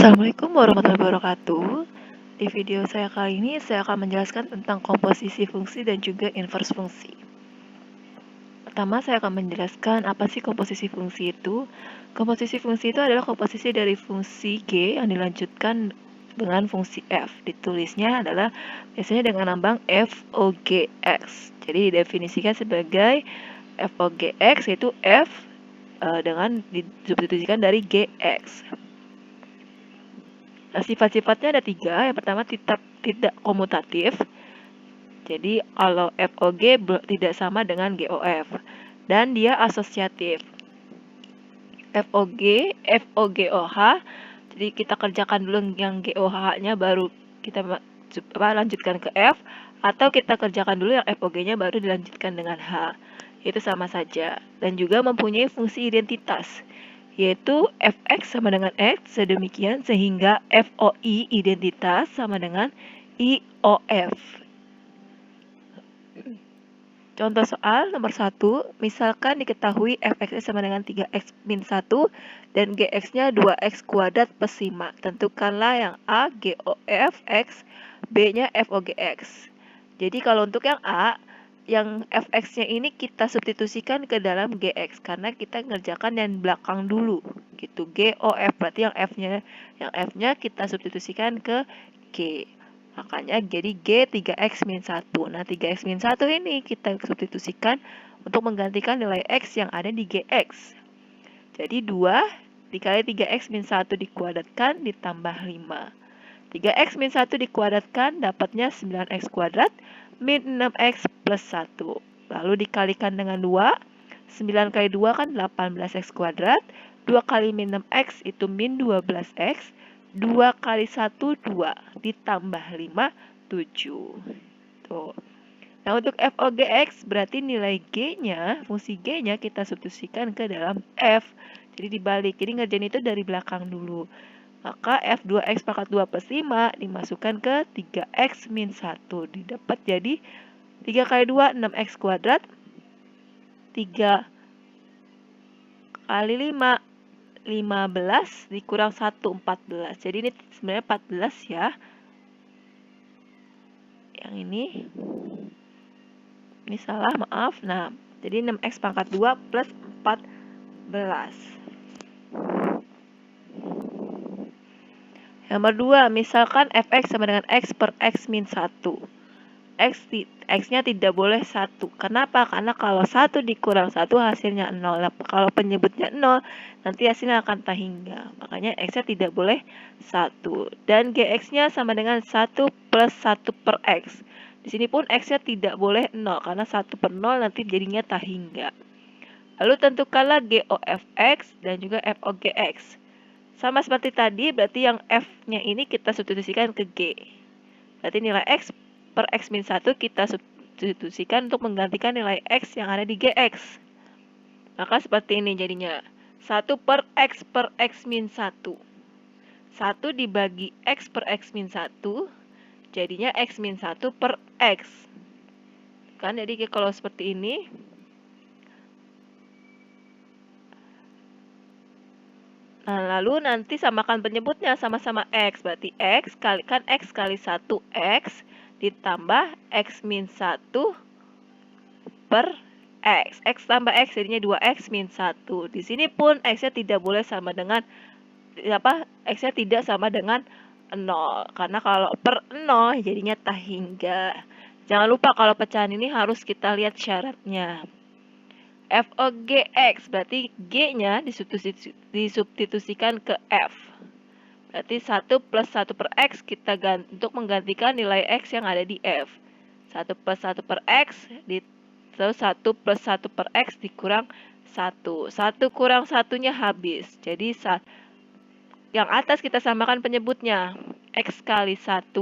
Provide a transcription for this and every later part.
Assalamualaikum warahmatullahi wabarakatuh. Di video saya kali ini saya akan menjelaskan tentang komposisi fungsi dan juga inverse fungsi. Pertama saya akan menjelaskan apa sih komposisi fungsi itu. Komposisi fungsi itu adalah komposisi dari fungsi G yang dilanjutkan dengan fungsi F. Ditulisnya adalah biasanya dengan lambang FOGX. Jadi didefinisikan sebagai FOGX yaitu F dengan disubstitusikan dari GX. Nah, sifat-sifatnya ada 3. Yang pertama tidak komutatif. Jadi kalau FOG tidak sama dengan GOF. Dan dia asosiatif. FOGOH. Jadi kita kerjakan dulu yang GOH-nya baru kita lanjutkan ke F. Atau kita kerjakan dulu yang FOG-nya baru dilanjutkan dengan H. Itu sama saja. Dan juga mempunyai fungsi identitas, yaitu fx sama dengan x, sedemikian sehingga foi identitas sama dengan iof. Contoh soal nomor 1, misalkan diketahui fx sama dengan 3x min 1 dan gx-nya 2x kuadrat plus 5. Tentukanlah yang A GOF x, B-nya FOGX. Jadi kalau untuk yang A, yang fx-nya ini kita substitusikan ke dalam gx karena kita ngerjakan yang belakang dulu gitu. GOF berarti yang f-nya kita substitusikan ke g. Makanya jadi G 3x min 1. Nah, 3x min 1 ini kita substitusikan untuk menggantikan nilai x yang ada di GX. Jadi 2 dikali 3x min 1 dikuadratkan ditambah 5. 3x min 1 dikuadratkan dapatnya 9x kuadrat min 6x plus 1. Lalu dikalikan dengan 2. 9 kali 2 kan 18x kuadrat. 2 kali min 6x itu min 12x. 2 kali 1, 2. Ditambah 5, 7. Tuh. Nah, untuk FOGX berarti nilai G-nya, fungsi G-nya kita substitusikan ke dalam F. Jadi dibalik. Jadi ngerjain itu dari belakang dulu. Maka F2X pangkat 2 plus 5 dimasukkan ke 3X min 1. Didapat jadi 3 kali 2, 6X kuadrat. 3 kali 5, 15 dikurang 1, 14. Jadi ini sebenarnya 14 ya. Yang ini salah, maaf. Nah, jadi 6x pangkat 2 plus 14. Nomor 2, misalkan fx sama dengan x per x min 1. X-nya tidak boleh 1. Kenapa? Karena kalau 1 dikurang 1 hasilnya 0. Kalau penyebutnya 0, nanti hasilnya akan tak hingga. Makanya X-nya tidak boleh 1. Dan GX-nya sama dengan 1 plus 1 per X. Di sini pun X-nya tidak boleh 0. Karena 1 per 0 nanti jadinya tak hingga. Lalu tentukanlah GOFX dan juga FOGX. Sama seperti tadi, berarti yang F-nya ini kita substitusikan ke G. Berarti nilai X per X min 1 kita substitusikan untuk menggantikan nilai X yang ada di GX. Maka seperti ini jadinya. 1 per X min 1. 1 dibagi X per X min 1. Jadinya X min 1 per X. Kan, jadi kalau seperti ini. Nah, lalu nanti samakan penyebutnya sama-sama X. Berarti X kalikan X kali 1X ditambah X min 1 per X. X tambah X jadinya 2X min 1. Di sini pun X-nya tidak boleh sama dengan X-nya tidak sama dengan 0. Karena kalau per 0 jadinya tak hingga. Jangan lupa kalau pecahan ini harus kita lihat syaratnya. FOGX berarti G-nya disubstitusikan ke F. Berarti 1 plus 1 per X kita ganti untuk menggantikan nilai X yang ada di F. 1 plus 1 per X terus 1 plus 1 per X dikurang 1. 1 kurang 1-nya habis. Jadi yang atas kita samakan penyebutnya. X kali 1.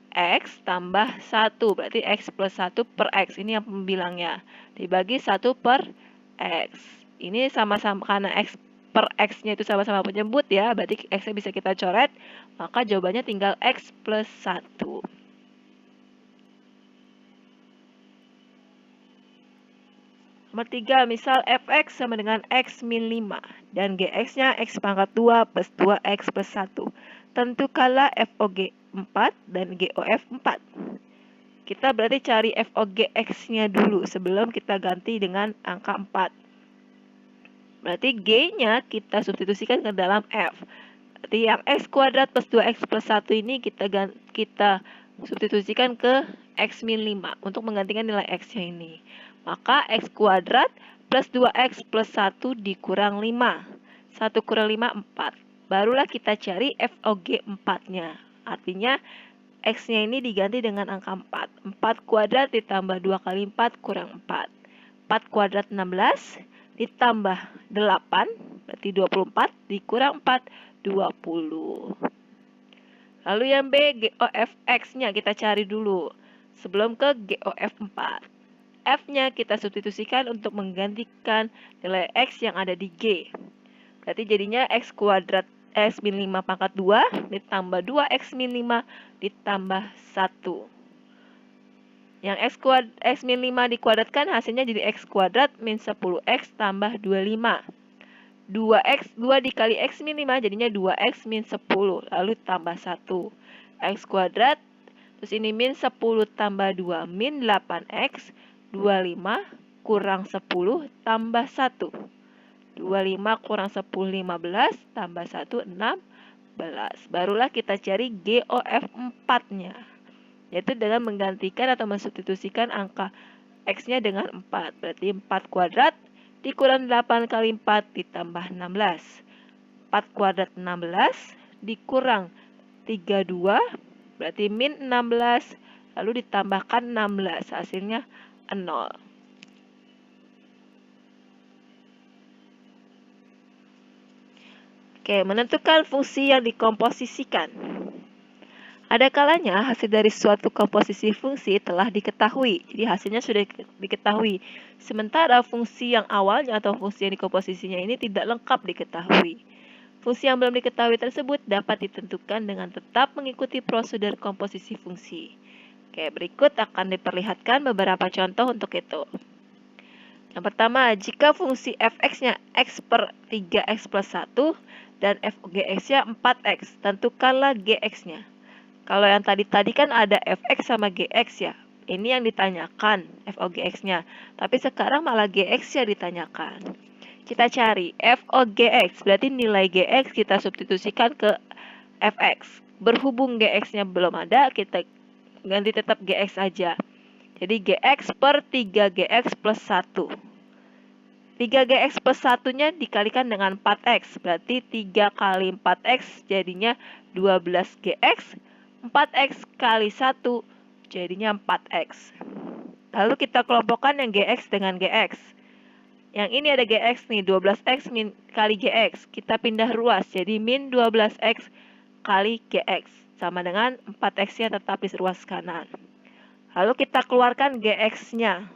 X tambah 1. Berarti X plus 1 per X. Ini yang pembilangnya. Dibagi 1 per X. Ini sama-sama karena X per X-nya itu sama-sama penyebut ya. Berarti X-nya bisa kita coret. Maka jawabannya tinggal X plus 1. Nomor 3, misal fx sama dengan x min 5 dan gx-nya x pangkat 2 plus 2x plus 1. tentukanlah FOG 4 dan GOF 4. Kita berarti cari FOG X-nya dulu sebelum kita ganti dengan angka 4. Berarti G-nya kita substitusikan ke dalam F. Berarti yang X kuadrat plus 2X plus 1 ini kita substitusikan ke X min 5 untuk menggantikan nilai X-nya ini. Maka X kuadrat plus 2X plus 1 dikurang 5. 1 kurang 5, 4. Barulah kita cari FOG 4-nya. Artinya X-nya ini diganti dengan angka 4. 4 kuadrat ditambah 2 kali 4 kurang 4. 4 kuadrat 16 ditambah 8, berarti 24, dikurang 4, 20. Lalu yang B, GOF X-nya kita cari dulu, sebelum ke GOF 4. F-nya kita substitusikan untuk menggantikan nilai X yang ada di G. Berarti jadinya X kuadrat X min 5 pangkat 2, ditambah 2X min 5, ditambah 1. Yang X min 5 dikuadratkan hasilnya jadi X kuadrat min 10X tambah 25. 2 dikali X min 5 jadinya 2X min 10. Lalu tambah 1. X kuadrat, terus ini min 10 tambah 2 min 8X. 25 kurang 10 tambah 1. 25 kurang 10, 15 tambah 1, 16. Barulah kita cari GOF 4-nya. Yaitu dengan menggantikan atau mensubstitusikan angka X-nya dengan 4. Berarti 4 kuadrat dikurang 8 kali 4 ditambah 16. 4 kuadrat 16 dikurang 32, berarti min 16. Lalu ditambahkan 16, hasilnya 0. Oke, menentukan fungsi yang dikomposisikan. Ada kalanya hasil dari suatu komposisi fungsi telah diketahui, jadi hasilnya sudah diketahui. Sementara fungsi yang awalnya atau fungsi yang dikomposisinya ini tidak lengkap diketahui. Fungsi yang belum diketahui tersebut dapat ditentukan dengan tetap mengikuti prosedur komposisi fungsi. Oke, berikut akan diperlihatkan beberapa contoh untuk itu. Yang pertama, jika fungsi fx-nya x per 3x plus 1 dan fgx-nya 4x, tentukanlah gx-nya. Kalau yang tadi kan ada fx sama gx ya. Ini yang ditanyakan FOGX-nya. Tapi sekarang malah gx-nya ditanyakan. Kita cari FOGX. Berarti nilai gx kita substitusikan ke fx. Berhubung gx-nya belum ada, kita ganti tetap gx aja. Jadi gx per 3gx plus 1. 3gx plus 1-nya dikalikan dengan 4x. Berarti 3 kali 4x jadinya 12gx. 4x kali 1 jadinya 4x. Lalu kita kelompokkan yang gx dengan gx. Yang ini ada gx nih, 12x min kali gx. Kita pindah ruas, jadi min 12x kali gx. Sama dengan 4x-nya tetap di ruas kanan. Lalu kita keluarkan gx-nya.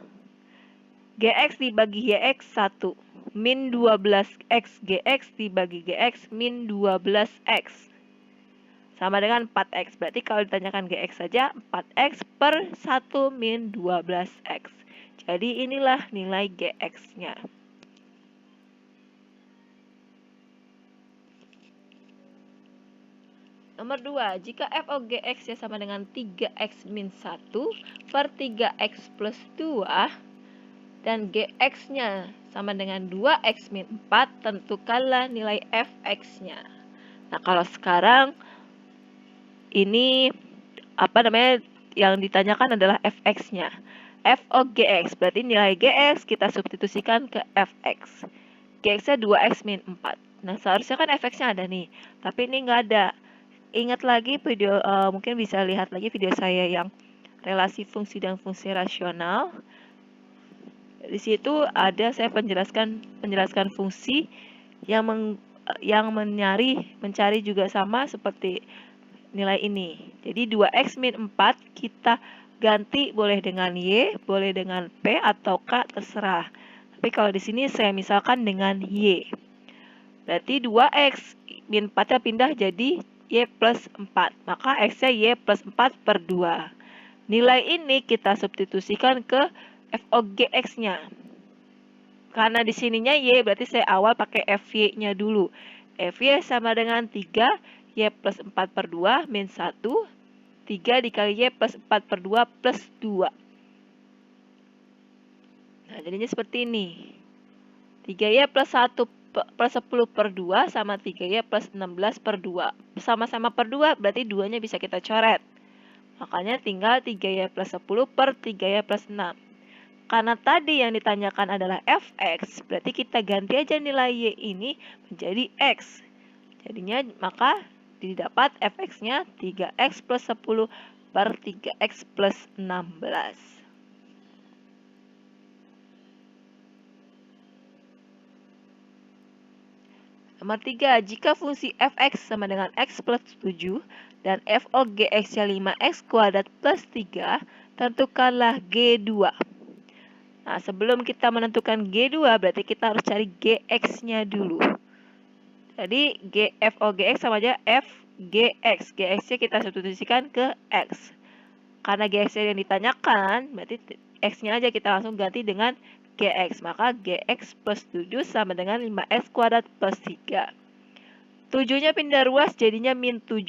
Gx dibagi gx 1. Min 12x gx dibagi gx min 12x. Sama dengan 4x. Berarti kalau ditanyakan gx saja, 4x per 1 min 12x. Jadi inilah nilai gx-nya. Nomor 2, jika FOGX-nya sama dengan 3x min 1 per 3x plus 2 dan gx-nya sama dengan 2x min 4, tentukanlah nilai fx-nya. Nah, kalau sekarang ini yang ditanyakan adalah fx-nya. FOGX berarti nilai gx kita substitusikan ke fx. Gx-nya 2x min 4. Nah, seharusnya kan fx-nya ada nih, tapi ini nggak ada. Ingat lagi video, mungkin bisa lihat lagi video saya yang relasi fungsi dan fungsi rasional. Di situ ada saya menjelaskan fungsi yang mencari juga sama seperti nilai ini. Jadi 2x min 4 kita ganti boleh dengan y, boleh dengan p atau k, terserah. Tapi kalau di sini saya misalkan dengan y. Berarti 2x min 4-nya pindah jadi y plus 4. Maka x-nya y plus 4 per 2. Nilai ini kita substitusikan ke FOGX-nya. Karena di sininya y, berarti saya awal pakai FY-nya dulu. FY sama dengan 3, Y plus 4 per 2 min 1. 3 dikali Y plus 4 per 2 plus 2. Nah, jadinya seperti ini. 3Y plus 1 plus 10 per 2 sama 3Y plus 16 per 2. Sama-sama per 2, berarti 2-nya bisa kita coret. Makanya tinggal 3Y plus 10 per 3Y plus 6. Karena tadi yang ditanyakan adalah fx, berarti kita ganti aja nilai Y ini menjadi X. Jadinya maka didapat fx-nya 3X plus 10 per 3X plus 16. Nomor 3, jika fungsi fx sama dengan x plus 7 dan f of gx-nya 5x kuadrat plus 3, tentukanlah G2. Nah, sebelum kita menentukan G2, berarti kita harus cari gx-nya dulu. Jadi, f of gx sama aja f gx. Gx-nya kita substitusikan ke x. Karena gx-nya yang ditanyakan, berarti x-nya aja kita langsung ganti dengan Gx, maka Gx plus 7 sama dengan 5x kuadrat plus 3. 7-nya pindah ruas jadinya min 7.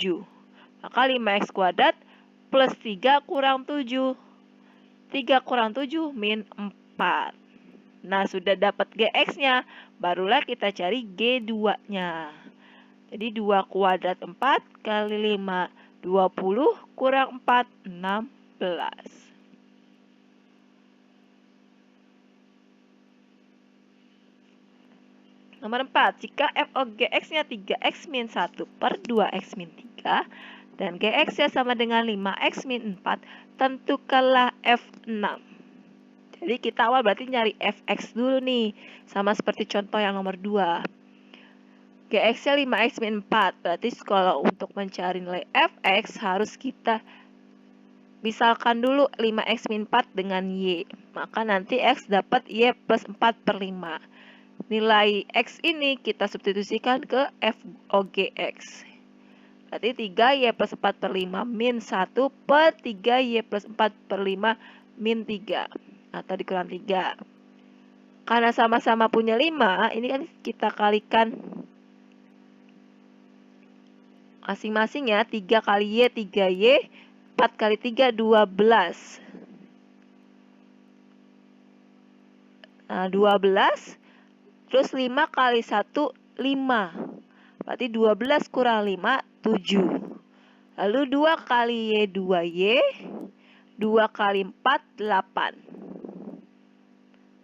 Maka 5x kuadrat plus 3 kurang 7. 3 kurang 7 min 4. Nah, sudah dapat Gx-nya, barulah kita cari G2-nya. Jadi 2 kuadrat 4 kali 5, 20 kurang 4, 16. Nomor 4, jika f of gx-nya 3x min 1 per 2x min 3 dan gx-nya sama dengan 5x min 4, tentukanlah f6. Jadi kita awal berarti nyari fx dulu nih, sama seperti contoh yang nomor 2. Gx-nya 5x min 4, berarti kalau untuk mencari nilai fx harus kita misalkan dulu 5x min 4 dengan y. Maka nanti x dapat y plus 4 per 5. Nilai X ini kita substitusikan ke f of gx. Berarti 3Y plus 4 per 5 min 1 per 3Y plus 4 per 5 min 3. Atau dikurang 3. Karena sama-sama punya 5, ini kan kita kalikan masing-masing ya. 3 kali Y, 3Y. 4 kali 3, 12. Nah, 12. Terus 5 kali 1, 5. Berarti 12 kurang 5, 7. Lalu 2 kali Y, 2Y. 2 kali 4, 8.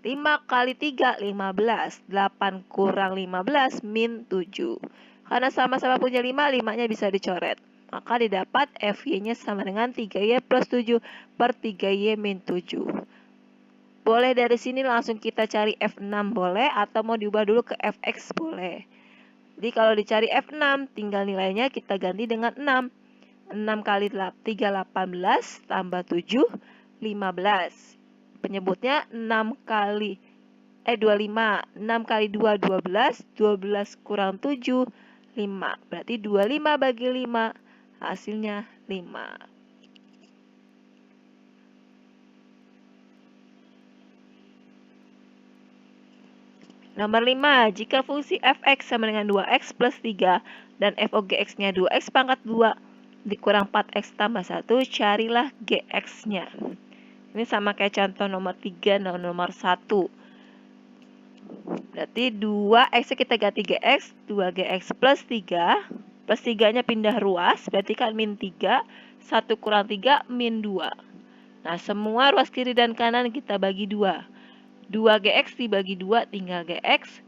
5 kali 3, 15. 8 kurang 15, min 7. Karena sama-sama punya 5, 5-nya bisa dicoret. Maka didapat FY-nya sama dengan 3Y plus 7 per 3Y min 7. Boleh dari sini langsung kita cari F6 boleh, atau mau diubah dulu ke Fx boleh. Jadi kalau dicari F6, tinggal nilainya kita ganti dengan 6. 6 kali 3, 18, tambah 7, 15. Penyebutnya 6 kali 25. 6 kali 2, 12. 12 kurang 7, 5. Berarti 25 bagi 5, hasilnya 5. Nomor 5, jika fungsi fx sama dengan 2x plus 3 dan f of gx-nya 2x pangkat 2 dikurang 4x tambah 1, carilah gx-nya. Ini sama kayak contoh nomor 3 dan nomor 1. Berarti 2x-nya kita ganti gx, 2gx plus 3, plus 3-nya pindah ruas, berarti kan min 3, 1 kurang 3, min 2. Nah, semua ruas kiri dan kanan kita bagi 2. 2gx dibagi 2 tinggal gx.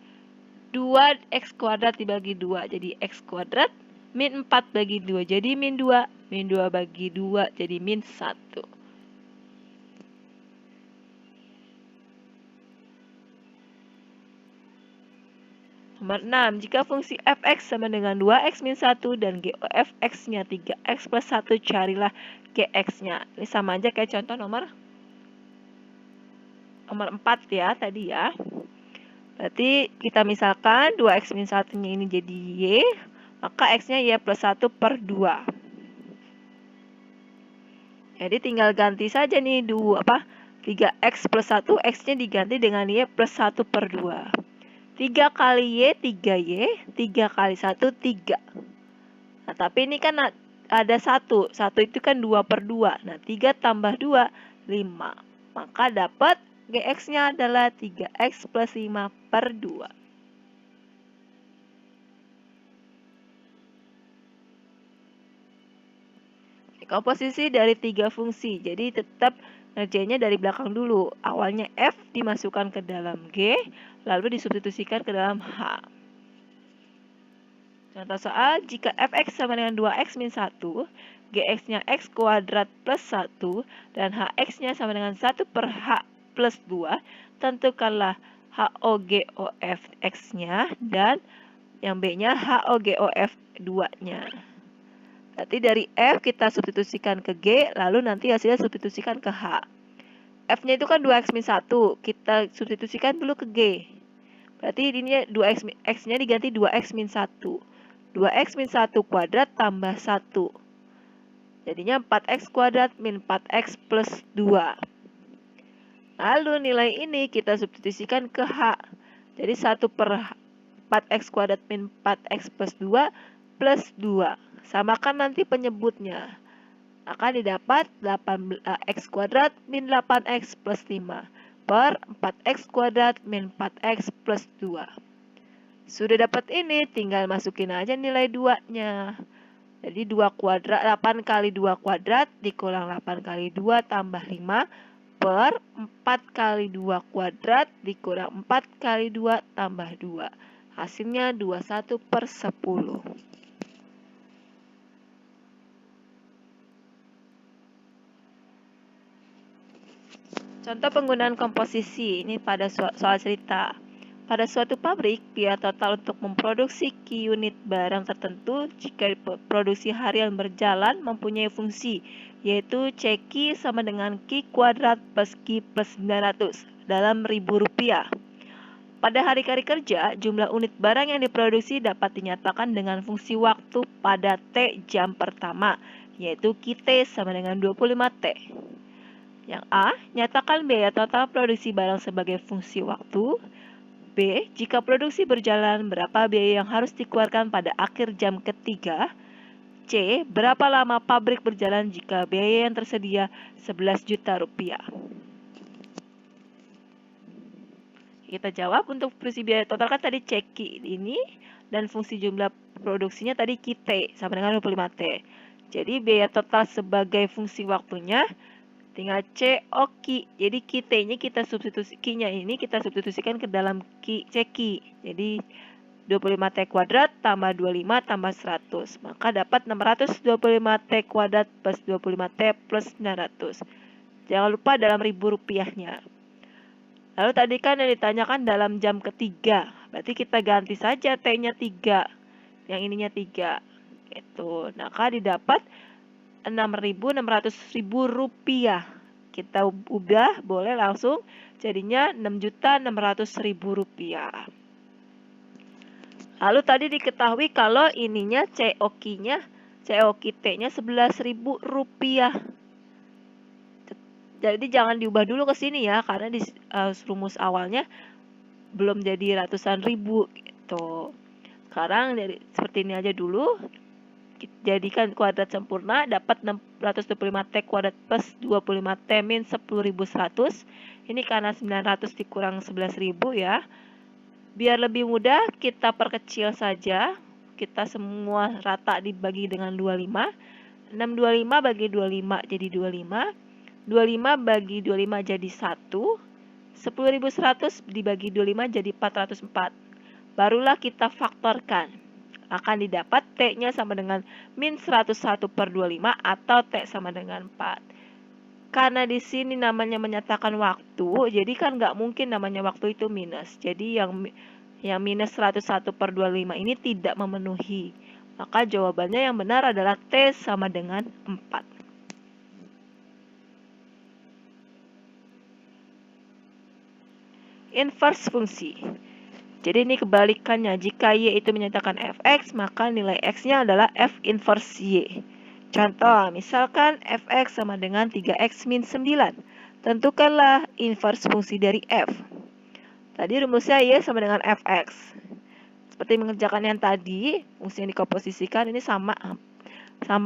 2x kuadrat dibagi 2 jadi x kuadrat. Min 4 bagi 2 jadi min 2. Min 2 bagi 2 jadi min 1. Nomor 6, jika fungsi fx sama dengan 2x min 1 dan gfx-nya 3x plus 1, carilah gx-nya. Ini sama aja kayak contoh nomor 4 ya tadi ya. Berarti kita misalkan 2x min 1-nya ini jadi y, maka x-nya y plus 1 per 2. Jadi tinggal ganti saja nih 3x plus 1, x-nya diganti dengan y plus 1 per 2. 3 kali y, 3y. 3 kali 1, 3. Nah, tapi ini kan ada 1. 1 itu kan 2/2. Nah, 3 tambah 2, 5. Maka dapat GX-nya adalah 3X plus 5/2. Komposisi dari 3 fungsi, jadi tetap ngerjainnya dari belakang dulu. Awalnya F dimasukkan ke dalam G, lalu disubstitusikan ke dalam H. Contoh soal, jika fx sama dengan 2x min 1, gx-nya x kuadrat plus 1, dan hx-nya sama dengan 1 per h plus 2, tentukanlah HOGOF x-nya dan yang b-nya HOGOF 2-nya. Berarti dari F kita substitusikan ke G, lalu nanti hasilnya substitusikan ke H. F-nya itu kan 2x min 1, kita substitusikan dulu ke G. Berarti ini 2x, x-nya diganti 2x min 1. 2x min 1 kuadrat tambah 1. Jadinya 4x kuadrat min 4x plus 2. Lalu nilai ini kita substitusikan ke H. Jadi 1 per 4x kuadrat min 4x plus 2 plus 2. Samakan nanti penyebutnya. Akan didapat 8x kuadrat min 8x plus 5 per 4x kuadrat min 4x plus 2. Sudah dapat ini, tinggal masukin aja nilai 2-nya. Jadi 2 kuadrat, 8 kali 2 kuadrat dikurang 8 kali 2 tambah 5 per 4 kali 2 kuadrat dikurang 4 kali 2 tambah 2. Hasilnya 21/10. Contoh penggunaan komposisi, ini pada soal cerita. Pada suatu pabrik, biaya total untuk memproduksi Q unit barang tertentu jika produksi harian berjalan mempunyai fungsi, yaitu CQ sama dengan Q kuadrat plus Q plus 900 dalam Rp1.000. Pada hari-hari kerja, jumlah unit barang yang diproduksi dapat dinyatakan dengan fungsi waktu pada T jam pertama, yaitu QT sama dengan 25T. Yang A, nyatakan biaya total produksi barang sebagai fungsi waktu. B, jika produksi berjalan, berapa biaya yang harus dikeluarkan pada akhir jam ketiga? C, berapa lama pabrik berjalan jika biaya yang tersedia 11 juta rupiah? Kita jawab untuk fungsi biaya total kan tadi CQ ini, dan fungsi jumlah produksinya tadi QT sama dengan 25T. Jadi biaya total sebagai fungsi waktunya tinggal COQ. Jadi QT-nya kita substitusi, Q-nya ini kita substitusikan ke dalam CQ. Jadi 25T kuadrat tambah 25 tambah 100. Maka dapat 625T kuadrat plus 25T plus 900. Jangan lupa dalam Rp1.000-nya. Lalu tadi kan yang ditanyakan dalam jam ketiga. Berarti kita ganti saja T-nya 3. Yang ininya 3. Gitu. Maka didapat Rp600.000. Kita ubah, boleh langsung jadinya Rp6.600.000. Lalu tadi diketahui kalau ininya COQ-nya, COQ-T-nya Rp11.000. Jadi jangan diubah dulu ke sini ya, karena di rumus awalnya belum jadi ratusan ribu gitu. Sekarang dari seperti ini aja dulu. Jadikan kuadrat sempurna, dapat 625T kuadrat plus 25T min 10.100. Ini karena 900 dikurang 11.000 ya. Biar lebih mudah, kita perkecil saja. Kita semua rata dibagi dengan 25. 625 bagi 25 jadi 25. 25 bagi 25 jadi 1. 10.100 dibagi 25 jadi 404. Barulah kita faktorkan. Akan didapat T-nya sama dengan min 101/25 atau T sama dengan 4. Karena di sini namanya menyatakan waktu, jadi kan nggak mungkin namanya waktu itu minus. Jadi yang minus 101/25 ini tidak memenuhi. Maka jawabannya yang benar adalah T sama dengan 4. Inverse fungsi. Jadi ini kebalikannya, jika Y itu menyatakan fx, maka nilai x-nya adalah f inverse Y. Contoh, misalkan fx sama dengan 3x min 9. Tentukanlah inverse fungsi dari f. Tadi rumusnya Y sama dengan fx. seperti mengerjakan yang tadi, fungsi yang dikomposisikan ini sama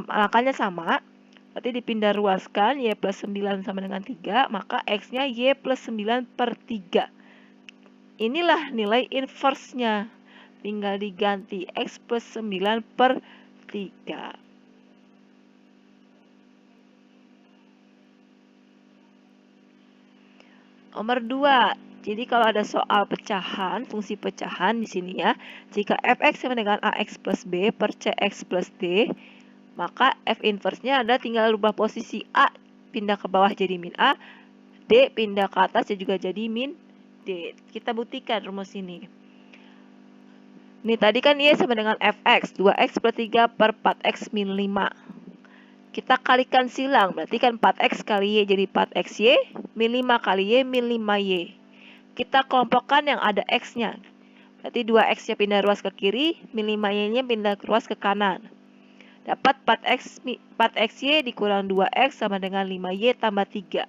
langkahnya sama. Berarti dipindah ruaskan, Y plus 9 sama dengan 3, maka X-nya Y plus 9 per 3. Inilah nilai inverse-nya. Tinggal diganti X plus 9 per 3. Nomor 2. Jadi kalau ada soal pecahan, fungsi pecahan di sini ya, jika fx sama dengan ax plus b per cx plus d, maka f inverse-nya ada tinggal rubah posisi a pindah ke bawah jadi min a, d pindah ke atas juga jadi min d. Kita buktikan rumus ini. Nih tadi kan y sama dengan fx, 2x per 3 per 4x min 5. Kita kalikan silang, berarti kan 4x kali y jadi 4xy, min 5 kali y min 5y. Kita kelompokkan yang ada x-nya. Berarti 2x-nya pindah ruas ke kiri, min 5y-nya pindah ruas ke kanan. Dapat 4xy dikurang 2x sama dengan 5y tambah 3.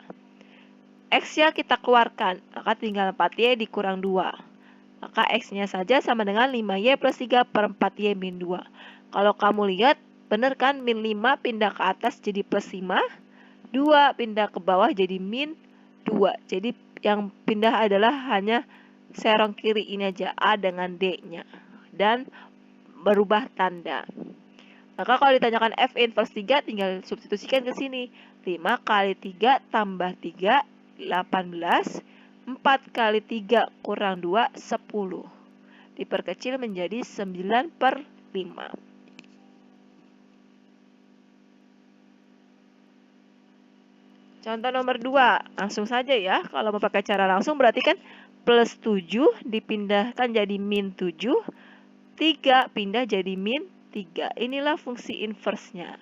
X-nya kita keluarkan, maka tinggal 4y dikurang 2. Maka x-nya saja sama dengan 5y plus 3 per 4y min 2. Kalau kamu lihat, bener kan, min 5 pindah ke atas jadi plus 5, 2 pindah ke bawah jadi min 2. Jadi yang pindah adalah hanya serong kiri ini aja, A dengan D-nya. Dan berubah tanda. Maka kalau ditanyakan F inverse 3, tinggal substitusikan ke sini. 5 kali 3 tambah 3, 18. 4 kali 3 kurang 2, 10. Diperkecil menjadi 9 per 5. Contoh nomor 2, langsung saja ya. Kalau mau pakai cara langsung berarti kan plus 7 dipindahkan jadi min 7, 3 pindah jadi min 3. Inilah fungsi inverse-nya.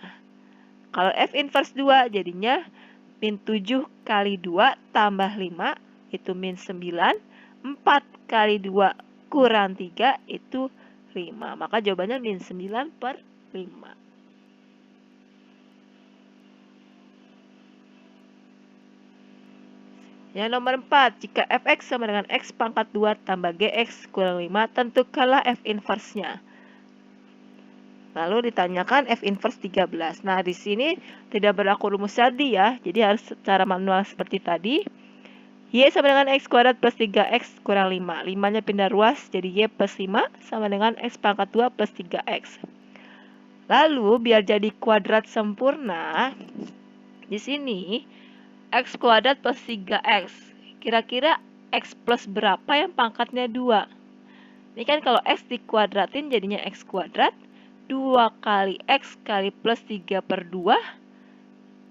Kalau F inverse 2 jadinya min 7 kali 2 tambah 5 itu min 9, 4 kali 2 kurang 3 itu 5. Maka jawabannya min 9 per 5. Yang nomor 4, jika fx sama dengan x pangkat 2 tambah gx kurang 5, tentukanlah f inverse-nya. Lalu ditanyakan f inverse 13. Nah, di sini tidak berlaku rumus tadi ya, jadi harus secara manual seperti tadi. Y sama dengan x kuadrat plus 3x kurang 5. 5-nya pindah ruas, jadi y plus 5 sama dengan x pangkat 2 plus 3x. Lalu, biar jadi kuadrat sempurna, di sini x kuadrat plus 3x. Kira-kira x plus berapa yang pangkatnya 2? Ini kan kalau x dikuadratin jadinya x kuadrat. 2 kali x kali plus 3 per 2.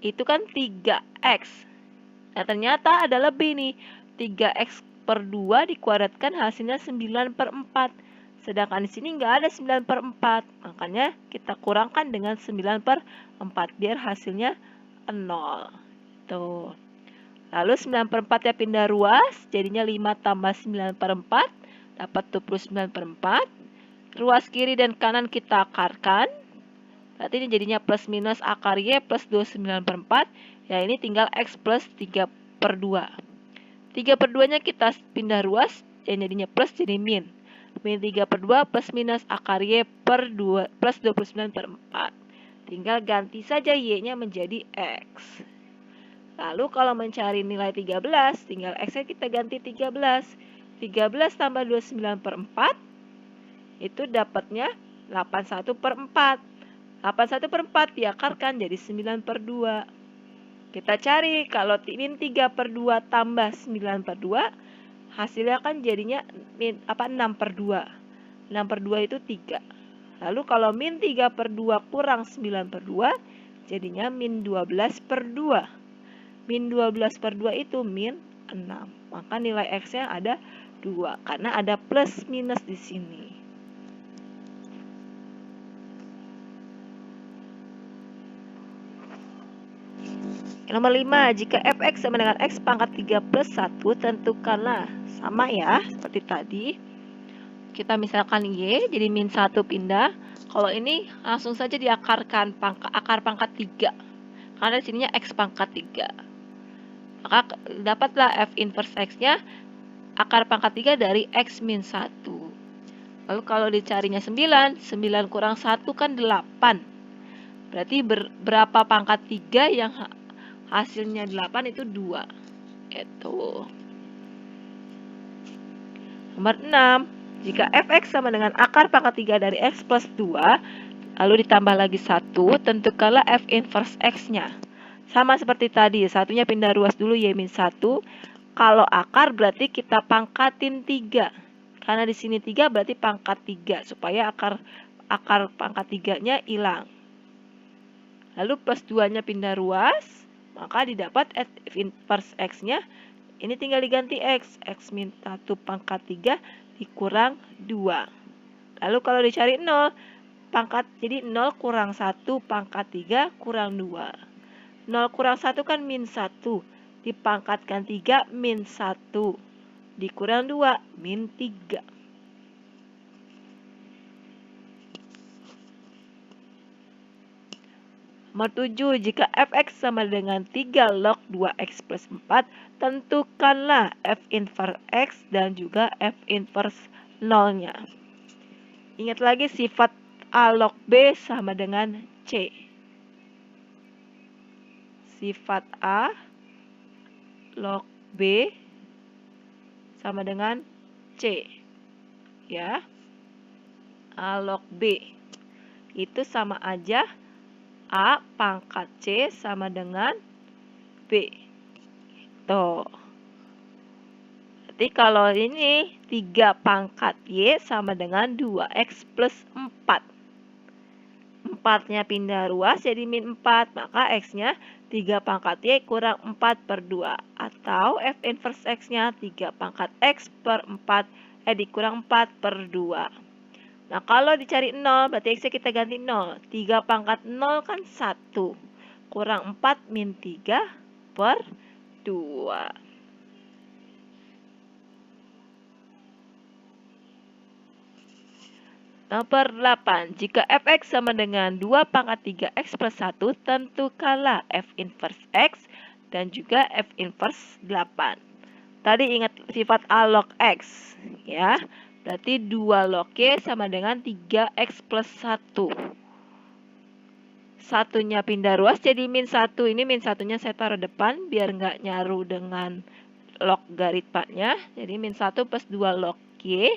Itu kan 3x. Nah ternyata ada lebih nih. 3x per 2 dikuadratkan hasilnya 9 per 4. Sedangkan di sini nggak ada 9 per 4. Makanya kita kurangkan dengan 9 per 4. Biar hasilnya 0. Tuh. Lalu 9 per 4 ya pindah ruas, jadinya 5 tambah 9 per 4, dapat 29 per 4. Ruas kiri dan kanan kita akarkan, berarti ini jadinya plus minus akar Y plus 29 per 4, ya ini tinggal X plus 3 per 2. 3 per 2 nya kita pindah ruas, jadinya plus jadi min. Min 3 per 2 plus minus akar Y per 2 plus 29 per 4. Tinggal ganti saja Y-nya menjadi X. Lalu kalau mencari nilai 13, tinggal X-nya kita ganti 13. 13 tambah 29 per 4, itu dapatnya 81 per 4. 81 per 4 diakarkan jadi 9 per 2. Kita cari, kalau min 3 per 2 tambah 9 per 2, hasilnya kan jadinya 6 per 2. 6 per 2 itu 3. Lalu kalau min 3 per 2 kurang 9 per 2, jadinya min 12 per 2. Min 12 per 2 itu min 6. Maka nilai X-nya ada 2. Karena ada plus minus di sini. Nomor 5. Jika fx sama dengan x pangkat 3 plus 1, tentukanlah. Sama ya, seperti tadi. Kita misalkan Y, jadi min 1 pindah. Kalau ini langsung saja diakarkan akar pangkat 3. Karena di sininya x pangkat 3. Maka dapatlah f inverse x-nya akar pangkat 3 dari x min 1. Lalu kalau dicarinya 9, 9 kurang 1 kan 8. Berarti berapa pangkat 3 yang hasilnya 8 itu 2. Itu. Nomor 6. Jika fx sama dengan akar pangkat 3 dari x plus 2, lalu ditambah lagi 1, tentukanlah f inverse x-nya. Sama seperti tadi, satunya pindah ruas dulu y-1. Kalau akar berarti kita pangkatin 3. Karena di sini 3 berarti pangkat 3 supaya akar pangkat 3-nya hilang. Lalu plus 2-nya pindah ruas, maka didapat f inverse x-nya. Ini tinggal diganti x min 1 pangkat 3 dikurang 2. Lalu kalau dicari 0, jadi 0 kurang 1 pangkat 3 kurang 2. 0 kurang 1 kan min 1. Dipangkatkan 3 min 1. Dikurang 2 min 3. Nomor 7. Jika fx sama dengan 3 log 2x plus 4, tentukanlah f inverse x dan juga f inverse 0-nya. Ingat lagi sifat a log b sama dengan c. Sifat a log b sama dengan c. Ya. A log b itu sama aja a pangkat c sama dengan b. Tuh. Berarti kalau ini 3 pangkat y sama dengan 2x plus 4. 4-nya pindah ruas jadi min 4, maka x-nya 3 pangkat y kurang 4 per 2. Atau f inverse x-nya 3 pangkat x per 4, dikurang 4 per 2. Nah, kalau dicari 0, berarti x-nya kita ganti 0. 3 pangkat 0 kan 1. Kurang 4 min 3 per 2. Nomor 8. Jika fx sama dengan 2 pangkat 3x plus 1, tentukanlah f inverse x dan juga f inverse 8. Tadi ingat sifat a log x, ya. Berarti 2 log y sama dengan 3x plus 1. Satunya pindah ruas jadi min 1. Ini min 1-nya saya taruh depan biar nggak nyaru dengan logaritmanya. Jadi min 1 plus 2 log y.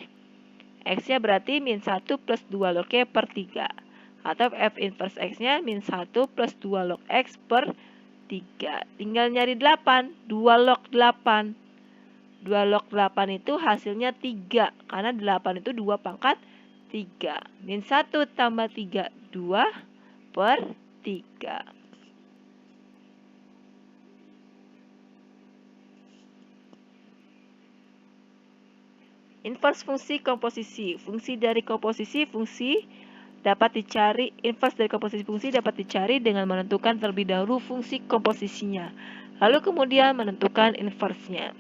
X-nya berarti min 1 plus 2 log y per 3. Atau f inverse X-nya min 1 plus 2 log X per 3. Tinggal nyari 8. 2 log 8. 2 log 8 itu hasilnya 3. Karena 8 itu 2 pangkat 3. Min 1 tambah 3. 2 per 3. Inverse fungsi komposisi. Fungsi dari komposisi fungsi dapat dicari. Inverse dari komposisi fungsi dapat dicari dengan menentukan terlebih dahulu fungsi komposisinya. Lalu kemudian menentukan inverse-nya.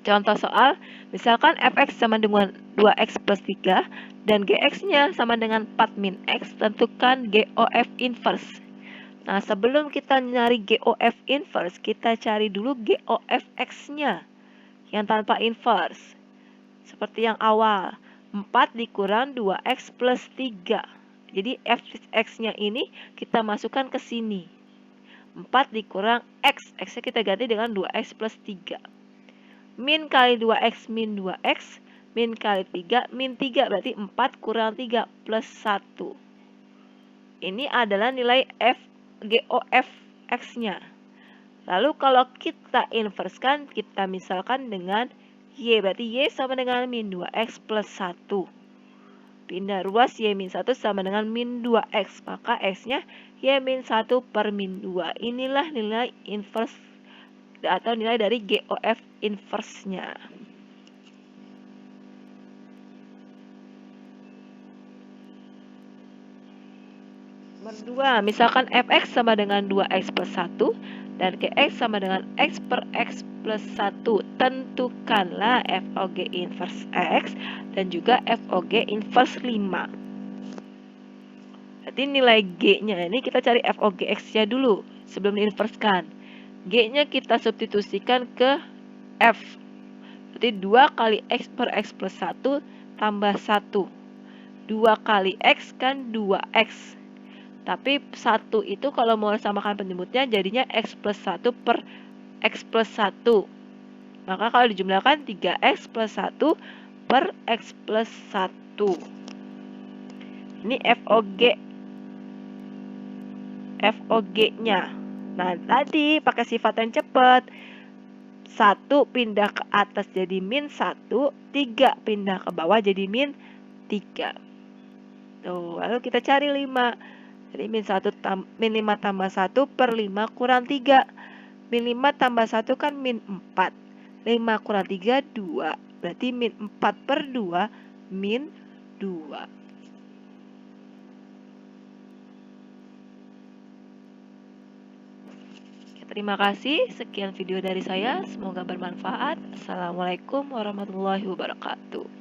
Contoh soal, misalkan fx sama dengan 2x plus 3 dan gx-nya sama dengan 4 min x, tentukan GOF inverse. Nah, sebelum kita nyari GOF inverse, kita cari dulu GOF x-nya yang tanpa inverse. Seperti yang awal, 4 dikurang 2x plus 3. Jadi fx-nya ini kita masukkan ke sini. 4 dikurang x, x-nya kita ganti dengan 2x plus 3. Min kali 2x min 2x, min kali 3 min 3, berarti 4 kurang 3 plus 1. Ini adalah nilai GOF x-nya. Lalu kalau kita inverskan, kita misalkan dengan y, berarti y sama dengan min 2x plus 1. Pindah ruas y min 1 sama dengan min 2x, maka x-nya y min 1 per min 2. Inilah nilai inverse atau nilai dari GOF inverse-nya. Nomor 2, misalkan fx sama dengan 2x plus 1 dan gx sama dengan x per x plus 1. Tentukanlah FOG inverse x dan juga FOG inverse 5. Berarti nilai g-nya ini kita cari FOG x-nya dulu sebelum diinverskan. G-nya kita substitusikan ke f. Berarti 2 kali x per x plus 1 tambah 1. 2 kali X kan 2X. Tapi 1 itu kalau mau samakan penyebutnya jadinya X plus 1 per X plus 1. Maka kalau dijumlahkan 3X plus 1 per X plus 1. Ini FOG-nya. Nah, tadi pakai sifat yang cepat. 1 pindah ke atas jadi min 1, 3 pindah ke bawah jadi min 3. Tuh, lalu kita cari 5. Jadi min 5 tambah 1 per 5 kurang 3. Min 5 tambah 1 kan min 4. 5 kurang 3, 2. Berarti min 4 per 2, min 2. Terima kasih, sekian video dari saya, semoga bermanfaat. Assalamualaikum warahmatullahi wabarakatuh.